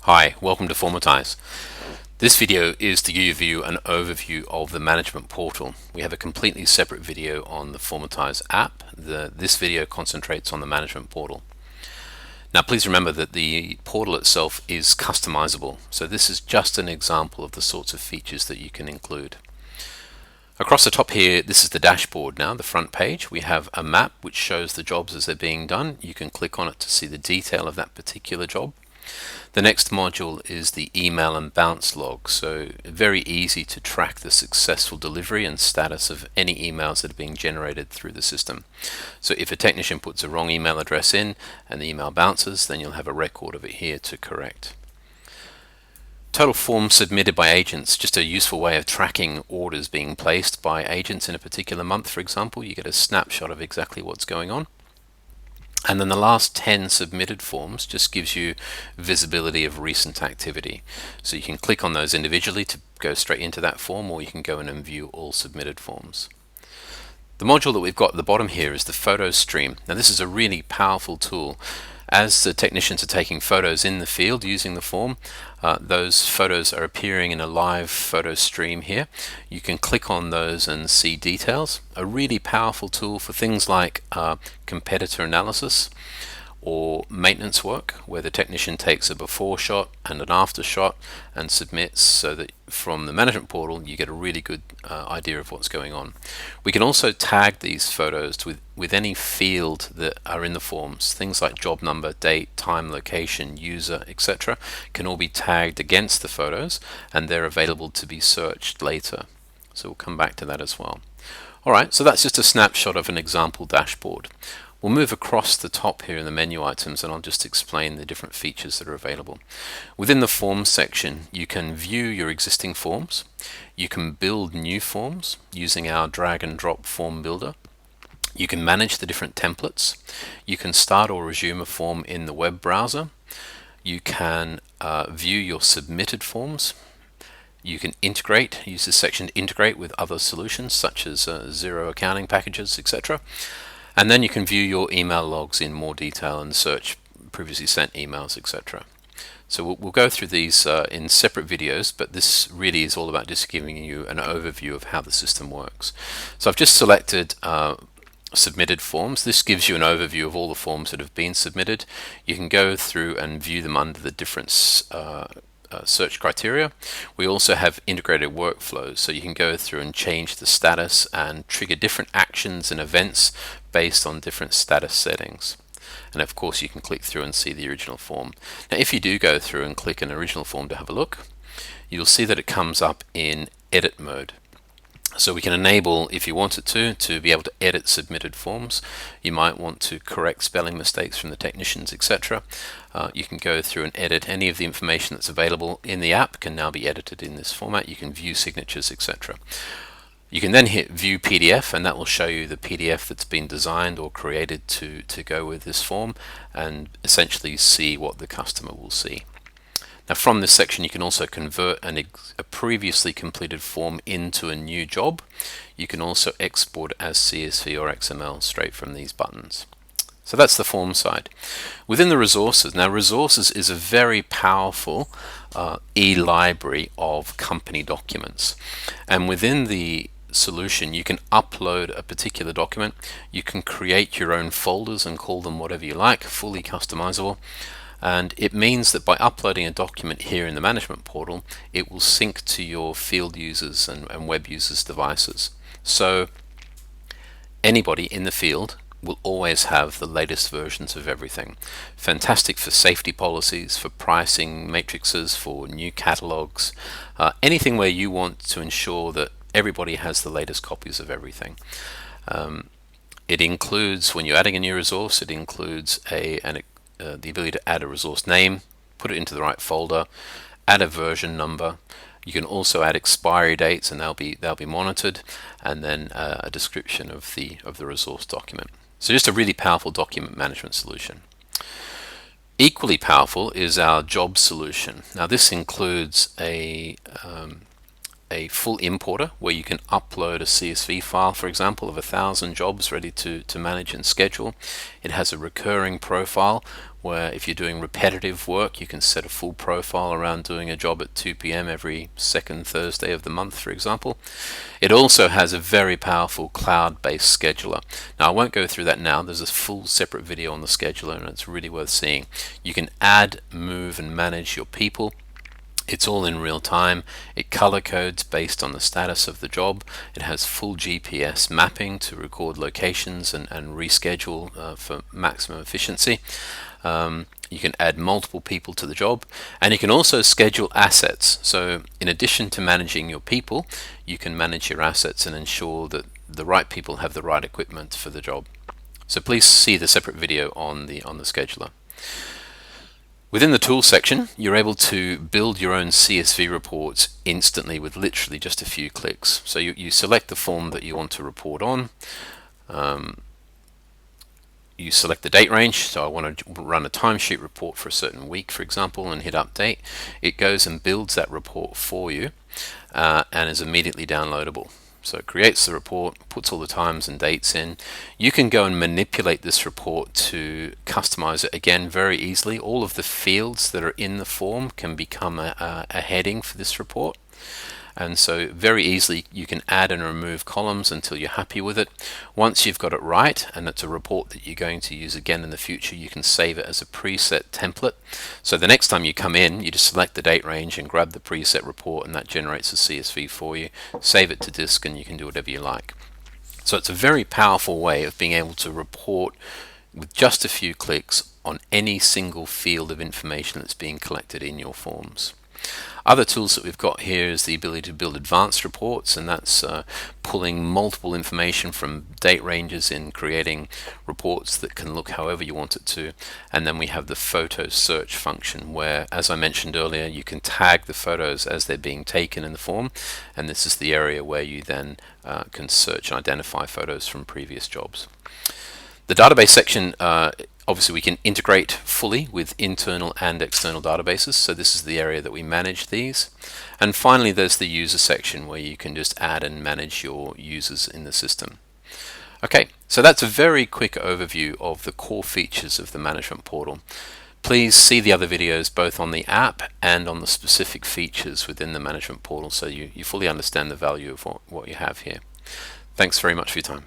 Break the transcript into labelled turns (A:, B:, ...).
A: Hi, welcome to Formitize. This video is to give you an overview of the management portal. We have a completely separate video on the Formitize app. This video concentrates on the management portal. Now please remember that the portal itself is customizable, so this is just an example of the sorts of features that you can include. Across the top here, this is the dashboard now, the front page. We have a map which shows the jobs as they're being done. You can click on it to see the detail of that particular job. The next module is the email and bounce log, so very easy to track the successful delivery and status of any emails that are being generated through the system. So if a technician puts a wrong email address in and the email bounces, then you'll have a record of it here to correct. Total forms submitted by agents, just a useful way of tracking orders being placed by agents in a particular month, for example. You get a snapshot of exactly what's going on. And then the last 10 submitted forms just gives you visibility of recent activity. So you can click on those individually to go straight into that form, or you can go in and view all submitted forms. The module that we've got at the bottom here is the photo stream. Now this is a really powerful tool. As the technicians are taking photos in the field using the form, those photos are appearing in a live photo stream here. You can click on those and see details. A really powerful tool for things like competitor analysis or maintenance work, where the technician takes a before shot and an after shot and submits, so that from the management portal you get a really good idea of what's going on. We can also tag these photos with any field that are in the forms. Things like job number, date, time, location, user, etc. can all be tagged against the photos, and they're available to be searched later. So we'll come back to that as well. Alright, so that's just a snapshot of an example dashboard. We'll move across the top here in the menu items, and I'll just explain the different features that are available. Within the forms section, you can view your existing forms. You can build new forms using our drag and drop form builder. You can manage the different templates. You can start or resume a form in the web browser. You can view your submitted forms. You can use this section to integrate with other solutions such as Xero accounting packages, etc. And then you can view your email logs in more detail and search previously sent emails, etc. So we'll go through these in separate videos, but this really is all about just giving you an overview of how the system works. So I've just selected submitted forms. This gives you an overview of all the forms that have been submitted. You can go through and view them under the different search criteria. We also have integrated workflows, so you can go through and change the status and trigger different actions and events based on different status settings. And of course you can click through and see the original form. Now if you do go through and click an original form to have a look, you'll see that it comes up in edit mode. So we can enable, if you wanted to be able to edit submitted forms. You might want to correct spelling mistakes from the technicians, etc. You can go through and edit any of the information that's available in the app can now be edited in this format. You can view signatures, etc. You can then hit View PDF, and that will show you the PDF that's been designed or created to go with this form, and essentially see what the customer will see. Now from this section you can also convert a previously completed form into a new job. You can also export as CSV or XML straight from these buttons. So that's the form side. Within the resources, now resources is a very powerful eLibrary of company documents, and within the solution you can upload a particular document. You can create your own folders and call them whatever you like, fully customizable. And it means that by uploading a document here in the management portal, it will sync to your field users and web users' devices. So anybody in the field will always have the latest versions of everything. Fantastic for safety policies, for pricing matrices, for new catalogs, anything where you want to ensure that everybody has the latest copies of everything. It includes, when you're adding a new resource, it includes the ability to add a resource name, put it into the right folder, add a version number. You can also add expiry dates, and they'll be monitored, and then a description of the resource document. So just a really powerful document management solution. Equally powerful is our job solution. Now this includes a a full importer where you can upload a CSV file, for example, of 1,000 jobs ready to manage and schedule. It has a recurring profile where if you're doing repetitive work, you can set a full profile around doing a job at 2 p.m. every second Thursday of the month, for example. It also has a very powerful cloud-based scheduler. Now, I won't go through that now. There's a full separate video on the scheduler, and it's really worth seeing. You can add, move, and manage your people. It's all in real time. It color codes based on the status of the job. It has full GPS mapping to record locations and reschedule for maximum efficiency. You can add multiple people to the job, and you can also schedule assets. So in addition to managing your people, you can manage your assets and ensure that the right people have the right equipment for the job. So please see the separate video on the scheduler. Within the Tools section, you're able to build your own CSV reports instantly with literally just a few clicks. So you select the form that you want to report on. You select the date range, so I want to run a timesheet report for a certain week, for example, and hit update. It goes and builds that report for you and is immediately downloadable. So it creates the report, puts all the times and dates in. You can go and manipulate this report to customize it again very easily. All of the fields that are in the form can become a heading for this report. And so very easily you can add and remove columns until you're happy with it. Once you've got it right and it's a report that you're going to use again in the future, you can save it as a preset template. So the next time you come in, you just select the date range and grab the preset report, and that generates a CSV for you. Save it to disk and you can do whatever you like. So it's a very powerful way of being able to report with just a few clicks on any single field of information that's being collected in your forms. Other tools that we've got here is the ability to build advanced reports, and that's pulling multiple information from date ranges in creating reports that can look however you want it to. And then we have the photo search function where, as I mentioned earlier, you can tag the photos as they're being taken in the form, and this is the area where you then can search and identify photos from previous jobs. The database section, obviously we can integrate fully with internal and external databases, so this is the area that we manage these. And finally there's the user section where you can just add and manage your users in the system. Okay, so that's a very quick overview of the core features of the management portal. Please see the other videos both on the app and on the specific features within the management portal so you fully understand the value of what you have here. Thanks very much for your time.